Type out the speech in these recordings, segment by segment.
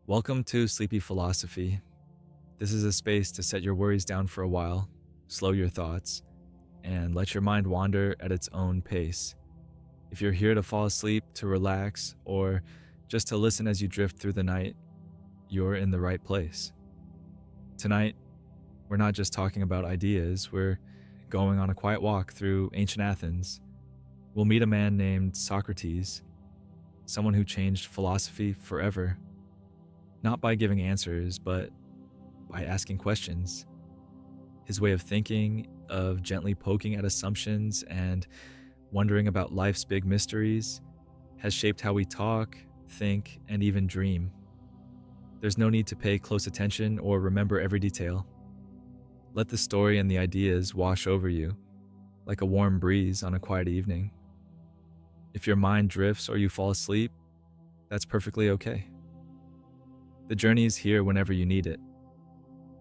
Welcome to Sleepy Philosophy. This is a space to set your worries down for a while, slow your thoughts, and let your mind wander at its own pace. If you're here to fall asleep, to relax, or just to listen as you drift through the night, you're in the right place. Tonight, we're not just talking about ideas, we're going on a quiet walk through ancient Athens. We'll meet a man named Socrates, someone who changed philosophy forever, not by giving answers, but by asking questions. His way of thinking, of gently poking at assumptions and wondering about life's big mysteries, has shaped how we talk, think, and even dream. There's no need to pay close attention or remember every detail. Let the story and the ideas wash over you, like a warm breeze on a quiet evening. If your mind drifts or you fall asleep, that's perfectly okay. The journey is here whenever you need it.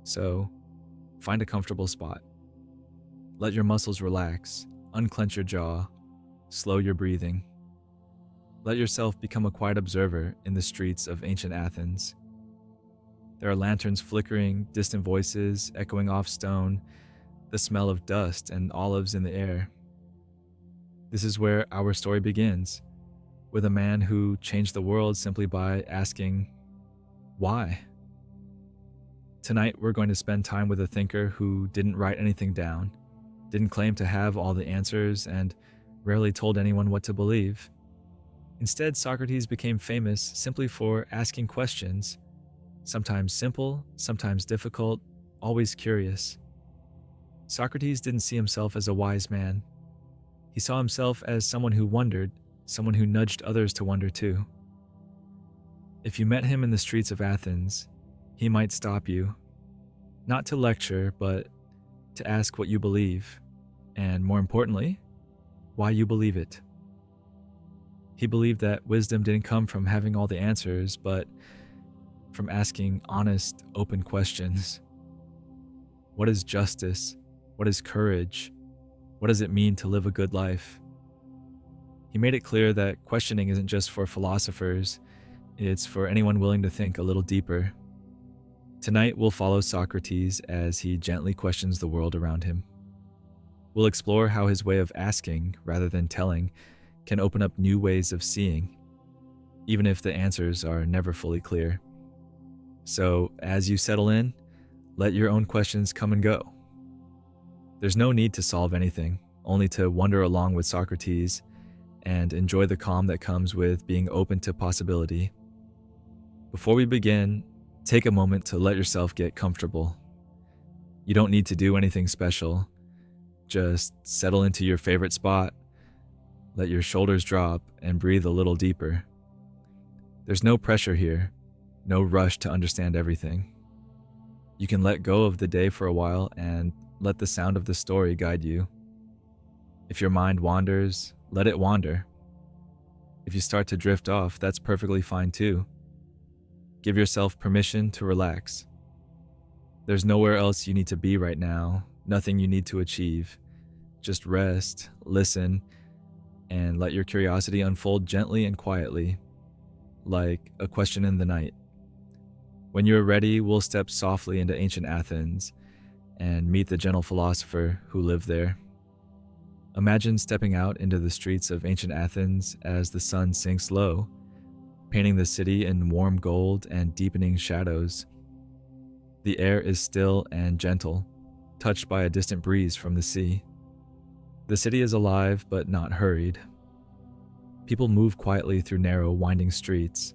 So, find a comfortable spot. Let your muscles relax, unclench your jaw, slow your breathing. Let yourself become a quiet observer in the streets of ancient Athens. There are lanterns flickering, distant voices echoing off stone, the smell of dust and olives in the air. This is where our story begins, with a man who changed the world simply by asking, why? Tonight, we're going to spend time with a thinker who didn't write anything down, didn't claim to have all the answers, and rarely told anyone what to believe. Instead, Socrates became famous simply for asking questions, sometimes simple, sometimes difficult, always curious. Socrates didn't see himself as a wise man. He saw himself as someone who wondered, someone who nudged others to wonder too. If you met him in the streets of Athens, he might stop you, not to lecture, but to ask what you believe, and more importantly, why you believe it. He believed that wisdom didn't come from having all the answers, but from asking honest, open questions. What is justice? What is courage? What does it mean to live a good life? He made it clear that questioning isn't just for philosophers, it's for anyone willing to think a little deeper. Tonight, we'll follow Socrates as he gently questions the world around him. We'll explore how his way of asking, rather than telling, can open up new ways of seeing, even if the answers are never fully clear. So, as you settle in, let your own questions come and go. There's no need to solve anything, only to wander along with Socrates and enjoy the calm that comes with being open to possibility. Before we begin, take a moment to let yourself get comfortable. You don't need to do anything special. Just settle into your favorite spot, let your shoulders drop, and breathe a little deeper. There's no pressure here, no rush to understand everything. You can let go of the day for a while and let the sound of the story guide you. If your mind wanders, let it wander. If you start to drift off, that's perfectly fine too. Give yourself permission to relax. There's nowhere else you need to be right now, nothing you need to achieve. Just rest, listen, and let your curiosity unfold gently and quietly, like a question in the night. When you're ready, we'll step softly into ancient Athens and meet the gentle philosopher who lived there. Imagine stepping out into the streets of ancient Athens as the sun sinks low, painting the city in warm gold and deepening shadows. The air is still and gentle, touched by a distant breeze from the sea. The city is alive but not hurried. People move quietly through narrow, winding streets,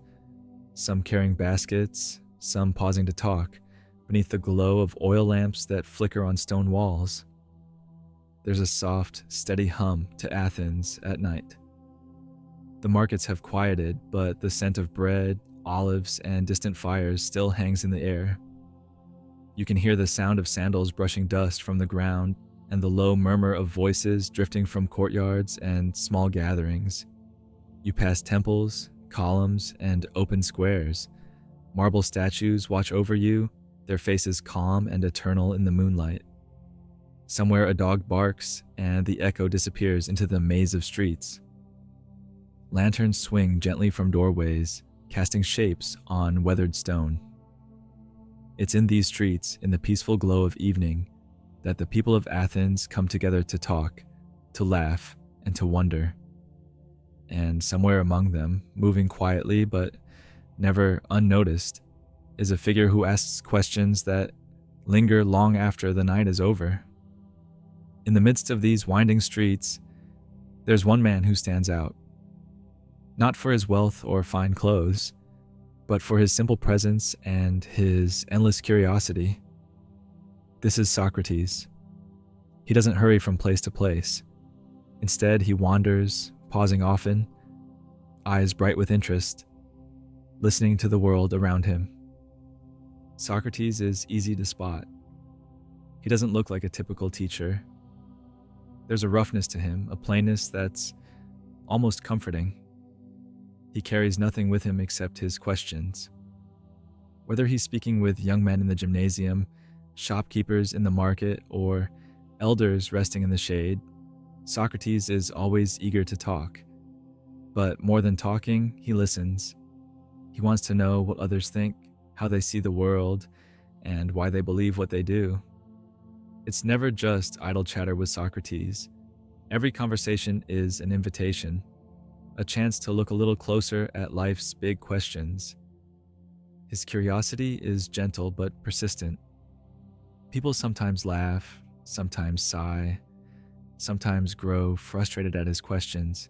some carrying baskets, some pausing to talk, beneath the glow of oil lamps that flicker on stone walls. There's a soft, steady hum to Athens at night. The markets have quieted, but the scent of bread, olives, and distant fires still hangs in the air. You can hear the sound of sandals brushing dust from the ground and the low murmur of voices drifting from courtyards and small gatherings. You pass temples, columns, and open squares. Marble statues watch over you, their faces calm and eternal in the moonlight. Somewhere a dog barks, and the echo disappears into the maze of streets. Lanterns swing gently from doorways, casting shapes on weathered stone. It's in these streets, in the peaceful glow of evening, that the people of Athens come together to talk, to laugh, and to wonder. And somewhere among them, moving quietly but never unnoticed, is a figure who asks questions that linger long after the night is over. In the midst of these winding streets, there's one man who stands out. Not for his wealth or fine clothes, but for his simple presence and his endless curiosity. This is Socrates. He doesn't hurry from place to place. Instead, he wanders, pausing often, eyes bright with interest, listening to the world around him. Socrates is easy to spot. He doesn't look like a typical teacher. There's a roughness to him, a plainness that's almost comforting. He carries nothing with him except his questions. Whether he's speaking with young men in the gymnasium, shopkeepers in the market, or elders resting in the shade, Socrates is always eager to talk. But more than talking, he listens. He wants to know what others think, how they see the world, and why they believe what they do. It's never just idle chatter with Socrates. Every conversation is an invitation, a chance to look a little closer at life's big questions. His curiosity is gentle but persistent. People sometimes laugh, sometimes sigh, sometimes grow frustrated at his questions,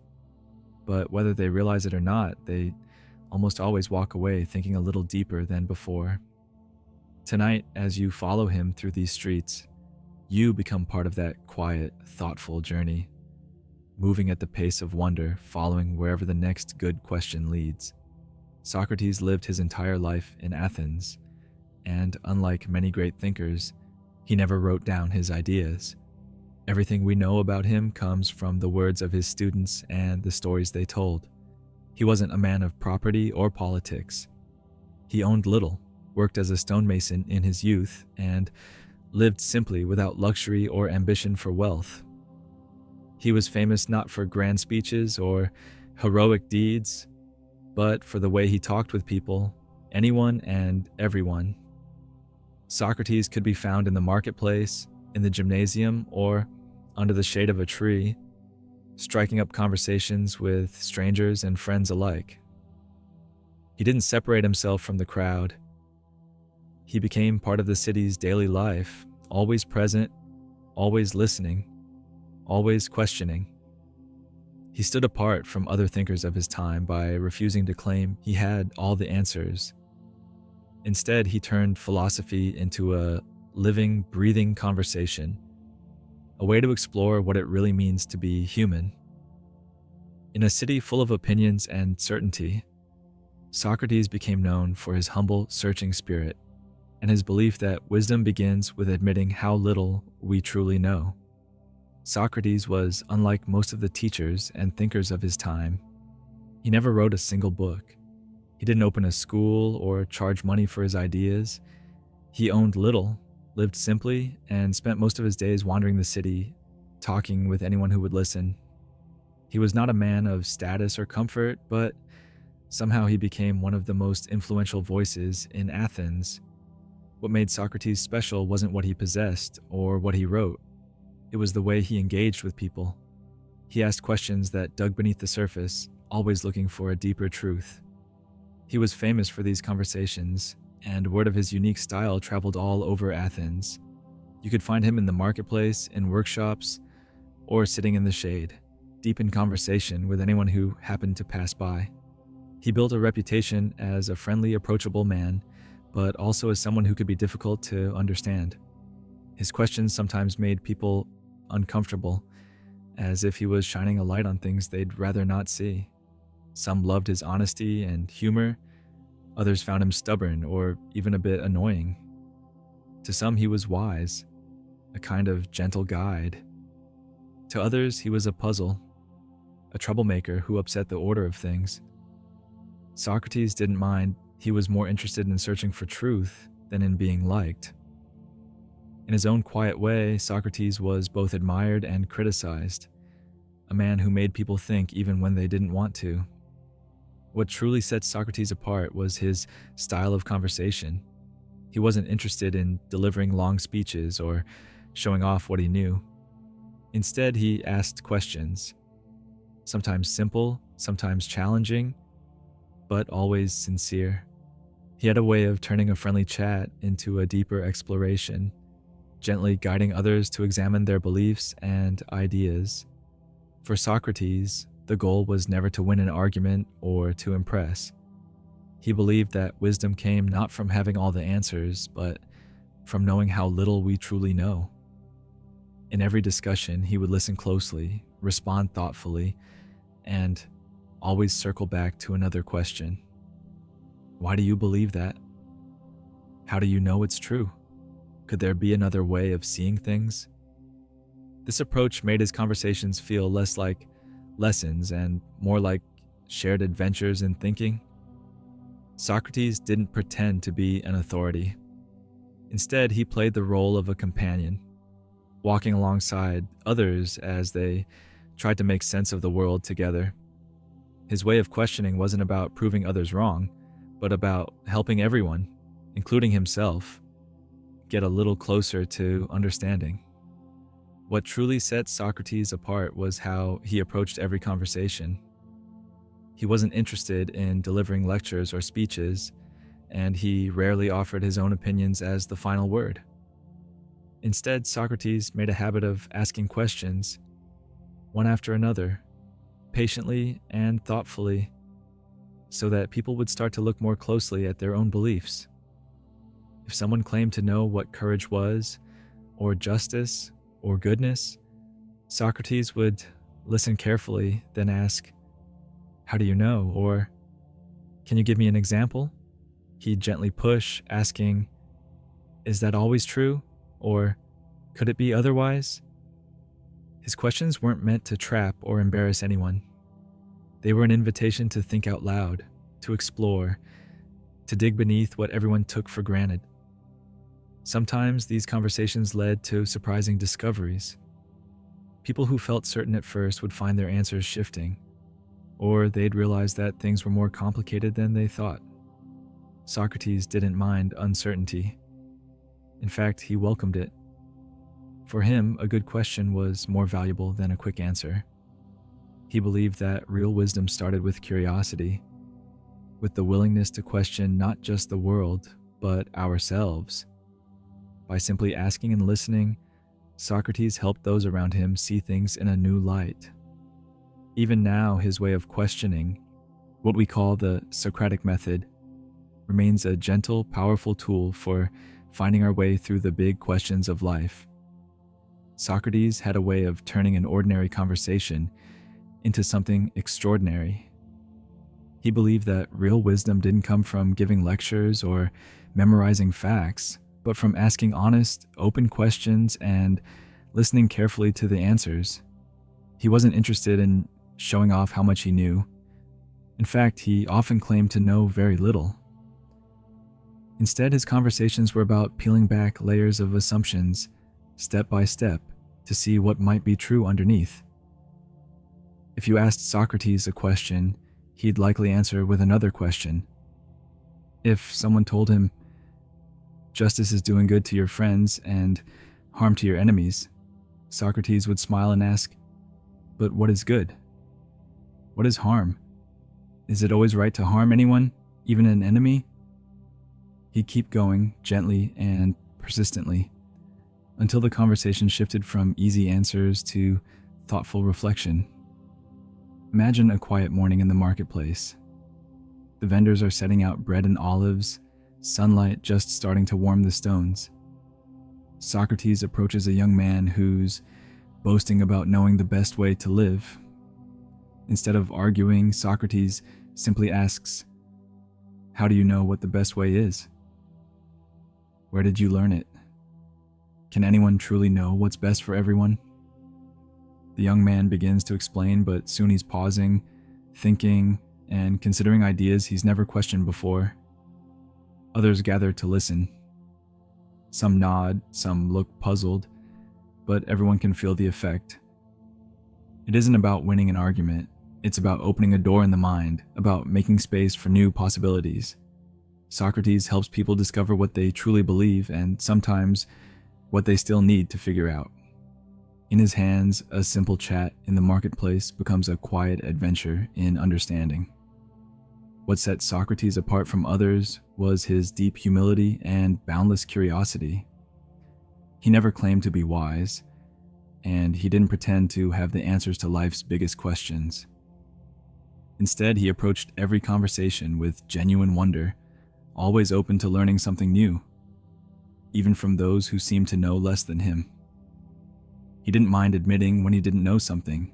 but whether they realize it or not, they almost always walk away thinking a little deeper than before. Tonight, as you follow him through these streets, you become part of that quiet, thoughtful journey, moving at the pace of wonder, following wherever the next good question leads. Socrates lived his entire life in Athens, and unlike many great thinkers, he never wrote down his ideas. Everything we know about him comes from the words of his students and the stories they told. He wasn't a man of property or politics. He owned little, worked as a stonemason in his youth, and lived simply without luxury or ambition for wealth. He was famous not for grand speeches or heroic deeds, but for the way he talked with people, anyone and everyone. Socrates could be found in the marketplace, in the gymnasium, or under the shade of a tree, striking up conversations with strangers and friends alike. He didn't separate himself from the crowd. He became part of the city's daily life, always present, always listening, always questioning. He stood apart from other thinkers of his time by refusing to claim he had all the answers. Instead, he turned philosophy into a living, breathing conversation, a way to explore what it really means to be human. In a city full of opinions and certainty, Socrates became known for his humble, searching spirit and his belief that wisdom begins with admitting how little we truly know. Socrates was unlike most of the teachers and thinkers of his time. He never wrote a single book. He didn't open a school or charge money for his ideas. He owned little, lived simply, and spent most of his days wandering the city, talking with anyone who would listen. He was not a man of status or comfort, but somehow he became one of the most influential voices in Athens. What made Socrates special wasn't what he possessed or what he wrote. It was the way he engaged with people. He asked questions that dug beneath the surface, always looking for a deeper truth. He was famous for these conversations, and word of his unique style traveled all over Athens. You could find him in the marketplace, in workshops, or sitting in the shade, deep in conversation with anyone who happened to pass by. He built a reputation as a friendly, approachable man, but also as someone who could be difficult to understand. His questions sometimes made people uncomfortable, as if he was shining a light on things they'd rather not see. Some loved his honesty and humor. Others found him stubborn or even a bit annoying. To some, he was wise, a kind of gentle guide. To others, he was a puzzle, a troublemaker who upset the order of things. Socrates didn't mind. He was more interested in searching for truth than in being liked. In his own quiet way, Socrates was both admired and criticized, a man who made people think even when they didn't want to. What truly set Socrates apart was his style of conversation. He wasn't interested in delivering long speeches or showing off what he knew. Instead, he asked questions, sometimes simple, sometimes challenging, but always sincere. He had a way of turning a friendly chat into a deeper exploration, gently guiding others to examine their beliefs and ideas. For Socrates, the goal was never to win an argument or to impress. He believed that wisdom came not from having all the answers, but from knowing how little we truly know. In every discussion, he would listen closely, respond thoughtfully, and always circle back to another question. Why do you believe that? How do you know it's true? Could there be another way of seeing things? This approach made his conversations feel less like lessons and more like shared adventures in thinking. Socrates didn't pretend to be an authority. Instead, he played the role of a companion, walking alongside others as they tried to make sense of the world together. His way of questioning wasn't about proving others wrong, but about helping everyone, including himself, get a little closer to understanding. What truly set Socrates apart was how he approached every conversation. He wasn't interested in delivering lectures or speeches, and he rarely offered his own opinions as the final word. Instead, Socrates made a habit of asking questions, one after another, patiently and thoughtfully, so that people would start to look more closely at their own beliefs. If someone claimed to know what courage was, or justice, or goodness, Socrates would listen carefully, then ask, "How do you know?" Or, "Can you give me an example?" He'd gently push, asking, "Is that always true?" Or, "Could it be otherwise?" His questions weren't meant to trap or embarrass anyone. They were an invitation to think out loud, to explore, to dig beneath what everyone took for granted. Sometimes these conversations led to surprising discoveries. People who felt certain at first would find their answers shifting, or they'd realize that things were more complicated than they thought. Socrates didn't mind uncertainty. In fact, he welcomed it. For him, a good question was more valuable than a quick answer. He believed that real wisdom started with curiosity, with the willingness to question not just the world, but ourselves. By simply asking and listening, Socrates helped those around him see things in a new light. Even now, his way of questioning, what we call the Socratic method, remains a gentle, powerful tool for finding our way through the big questions of life. Socrates had a way of turning an ordinary conversation into something extraordinary. He believed that real wisdom didn't come from giving lectures or memorizing facts, but from asking honest, open questions and listening carefully to the answers. He wasn't interested in showing off how much he knew. In fact, he often claimed to know very little. Instead, his conversations were about peeling back layers of assumptions, step by step, to see what might be true underneath. If you asked Socrates a question, he'd likely answer with another question. If someone told him, "Justice is doing good to your friends and harm to your enemies," Socrates would smile and ask, "But what is good? What is harm? Is it always right to harm anyone, even an enemy?" He'd keep going, gently and persistently, until the conversation shifted from easy answers to thoughtful reflection. Imagine a quiet morning in the marketplace. The vendors are setting out bread and olives, sunlight just starting to warm the stones. Socrates approaches a young man who's boasting about knowing the best way to live. Instead of arguing, Socrates simply asks, "How do you know what the best way is? Where did you learn it? Can anyone truly know what's best for everyone?" The young man begins to explain, but soon he's pausing, thinking, and considering ideas he's never questioned before. Others gather to listen. Some nod, some look puzzled, but everyone can feel the effect. It isn't about winning an argument. It's about opening a door in the mind, about making space for new possibilities. Socrates helps people discover what they truly believe and sometimes what they still need to figure out. In his hands, a simple chat in the marketplace becomes a quiet adventure in understanding. What set Socrates apart from others was his deep humility and boundless curiosity. He never claimed to be wise, and he didn't pretend to have the answers to life's biggest questions. Instead, he approached every conversation with genuine wonder, always open to learning something new, even from those who seemed to know less than him. He didn't mind admitting when he didn't know something.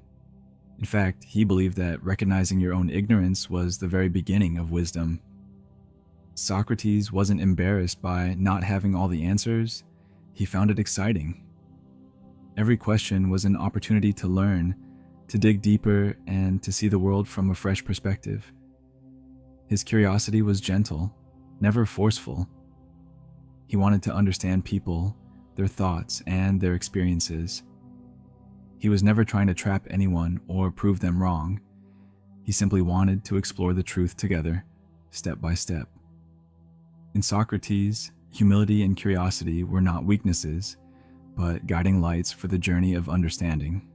In fact, he believed that recognizing your own ignorance was the very beginning of wisdom. Socrates wasn't embarrassed by not having all the answers. He found it exciting. Every question was an opportunity to learn, to dig deeper, and to see the world from a fresh perspective. His curiosity was gentle, never forceful. He wanted to understand people, their thoughts, and their experiences. He was never trying to trap anyone or prove them wrong. He simply wanted to explore the truth together, step by step. In Socrates, humility and curiosity were not weaknesses, but guiding lights for the journey of understanding.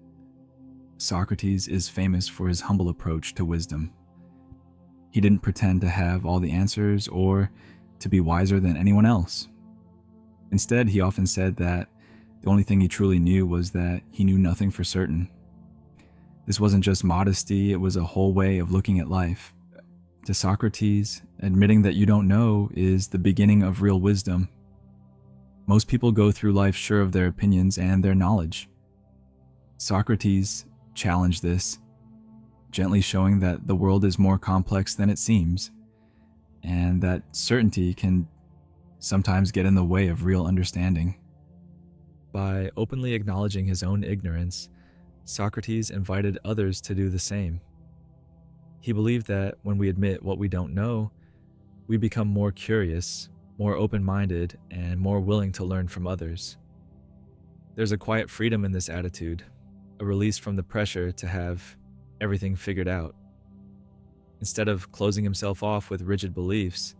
Socrates is famous for his humble approach to wisdom. He didn't pretend to have all the answers or to be wiser than anyone else. Instead, he often said that the only thing he truly knew was that he knew nothing for certain. This wasn't just modesty, it was a whole way of looking at life. To Socrates, admitting that you don't know is the beginning of real wisdom. Most people go through life sure of their opinions and their knowledge. Socrates challenged this, gently showing that the world is more complex than it seems, and that certainty can sometimes get in the way of real understanding. By openly acknowledging his own ignorance, Socrates invited others to do the same. He believed that when we admit what we don't know, we become more curious, more open-minded, and more willing to learn from others. There's a quiet freedom in this attitude, a release from the pressure to have everything figured out. Instead of closing himself off with rigid beliefs,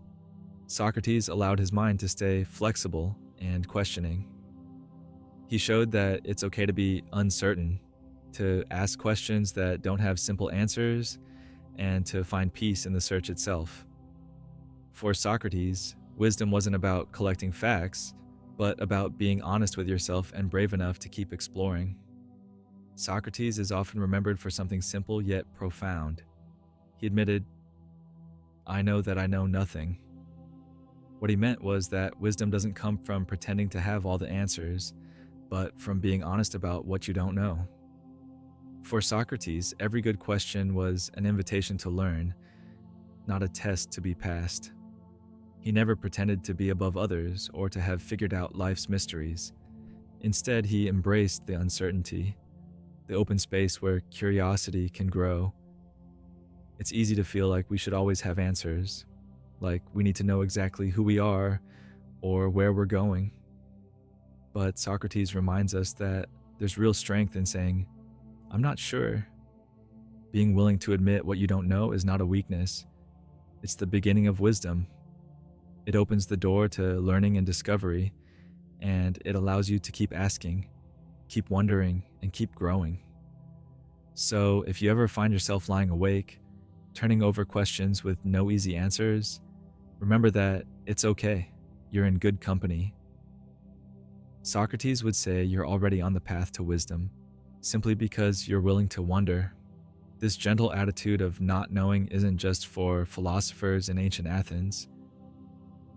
Socrates allowed his mind to stay flexible and questioning. He showed that it's okay to be uncertain, to ask questions that don't have simple answers, and to find peace in the search itself. For Socrates, wisdom wasn't about collecting facts, but about being honest with yourself and brave enough to keep exploring. Socrates is often remembered for something simple yet profound. He admitted, "I know that I know nothing." What he meant was that wisdom doesn't come from pretending to have all the answers, but from being honest about what you don't know. For Socrates, every good question was an invitation to learn, not a test to be passed. He never pretended to be above others or to have figured out life's mysteries. Instead, he embraced the uncertainty, the open space where curiosity can grow. It's easy to feel like we should always have answers, like we need to know exactly who we are or where we're going. But Socrates reminds us that there's real strength in saying, "I'm not sure." Being willing to admit what you don't know is not a weakness. It's the beginning of wisdom. It opens the door to learning and discovery, and it allows you to keep asking, keep wondering, and keep growing. So if you ever find yourself lying awake, turning over questions with no easy answers, remember that it's okay. You're in good company. Socrates would say you're already on the path to wisdom, simply because you're willing to wonder. This gentle attitude of not knowing isn't just for philosophers in ancient Athens.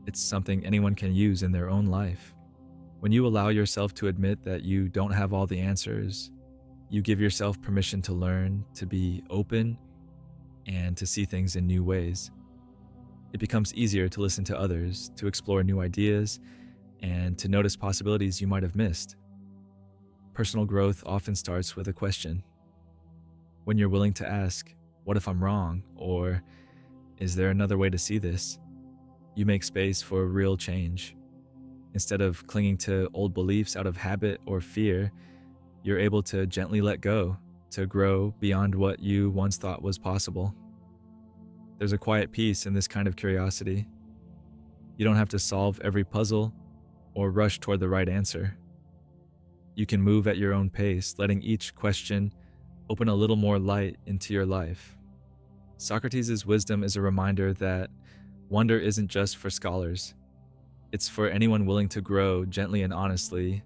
It's something anyone can use in their own life. When you allow yourself to admit that you don't have all the answers, you give yourself permission to learn, to be open, and to see things in new ways. It becomes easier to listen to others, to explore new ideas, and to notice possibilities you might have missed. Personal growth often starts with a question. When you're willing to ask, "What if I'm wrong?" or "Is there another way to see this?" you make space for real change. Instead of clinging to old beliefs out of habit or fear, you're able to gently let go, to grow beyond what you once thought was possible. There's a quiet peace in this kind of curiosity. You don't have to solve every puzzle or rush toward the right answer. You can move at your own pace, letting each question open a little more light into your life. Socrates' wisdom is a reminder that wonder isn't just for scholars. It's for anyone willing to grow gently and honestly,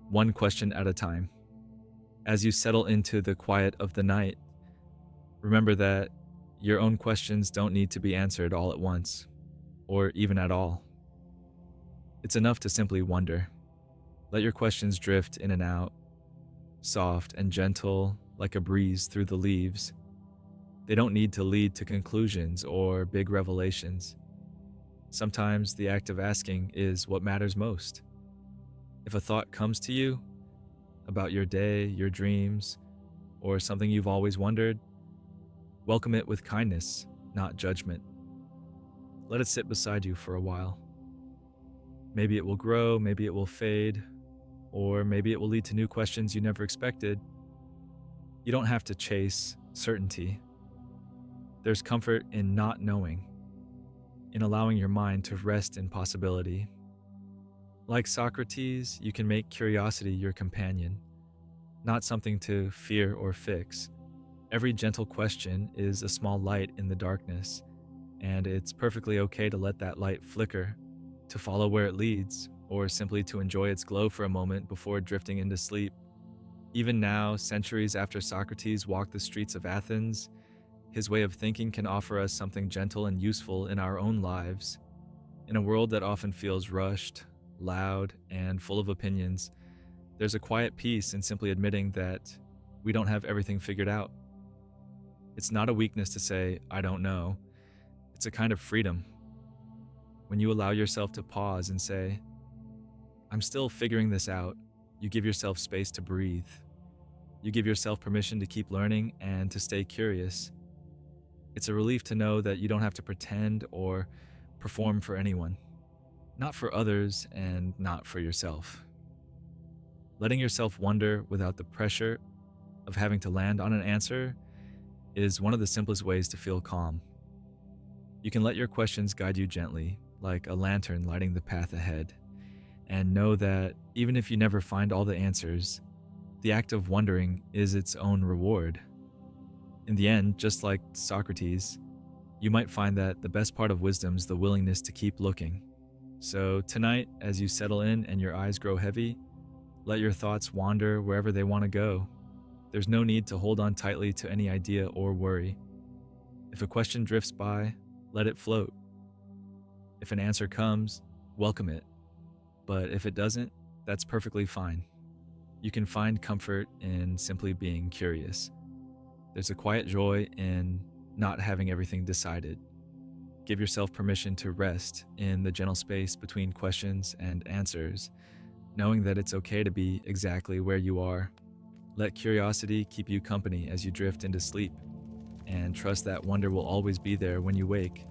one question at a time. As you settle into the quiet of the night, remember that your own questions don't need to be answered all at once, or even at all. It's enough to simply wonder. Let your questions drift in and out, soft and gentle like a breeze through the leaves. They don't need to lead to conclusions or big revelations. Sometimes the act of asking is what matters most. If a thought comes to you about your day, your dreams, or something you've always wondered, welcome it with kindness, not judgment. Let it sit beside you for a while. Maybe it will grow, maybe it will fade, or maybe it will lead to new questions you never expected. You don't have to chase certainty. There's comfort in not knowing, in allowing your mind to rest in possibility. Like Socrates, you can make curiosity your companion, not something to fear or fix. Every gentle question is a small light in the darkness, and it's perfectly okay to let that light flicker, to follow where it leads, or simply to enjoy its glow for a moment before drifting into sleep. Even now, centuries after Socrates walked the streets of Athens, his way of thinking can offer us something gentle and useful in our own lives. In a world that often feels rushed, loud, and full of opinions, there's a quiet peace in simply admitting that we don't have everything figured out. It's not a weakness to say, "I don't know." It's a kind of freedom. When you allow yourself to pause and say, "I'm still figuring this out," you give yourself space to breathe. You give yourself permission to keep learning and to stay curious. It's a relief to know that you don't have to pretend or perform for anyone. Not for others and not for yourself. Letting yourself wonder without the pressure of having to land on an answer is one of the simplest ways to feel calm. You can let your questions guide you gently, like a lantern lighting the path ahead, and know that even if you never find all the answers, the act of wondering is its own reward. In the end, just like Socrates, you might find that the best part of wisdom is the willingness to keep looking. So tonight, as you settle in and your eyes grow heavy, let your thoughts wander wherever they want to go. There's no need to hold on tightly to any idea or worry. If a question drifts by, let it float. If an answer comes, welcome it. But if it doesn't, that's perfectly fine. You can find comfort in simply being curious. There's a quiet joy in not having everything decided. Give yourself permission to rest in the gentle space between questions and answers, knowing that it's okay to be exactly where you are. Let curiosity keep you company as you drift into sleep, and trust that wonder will always be there when you wake.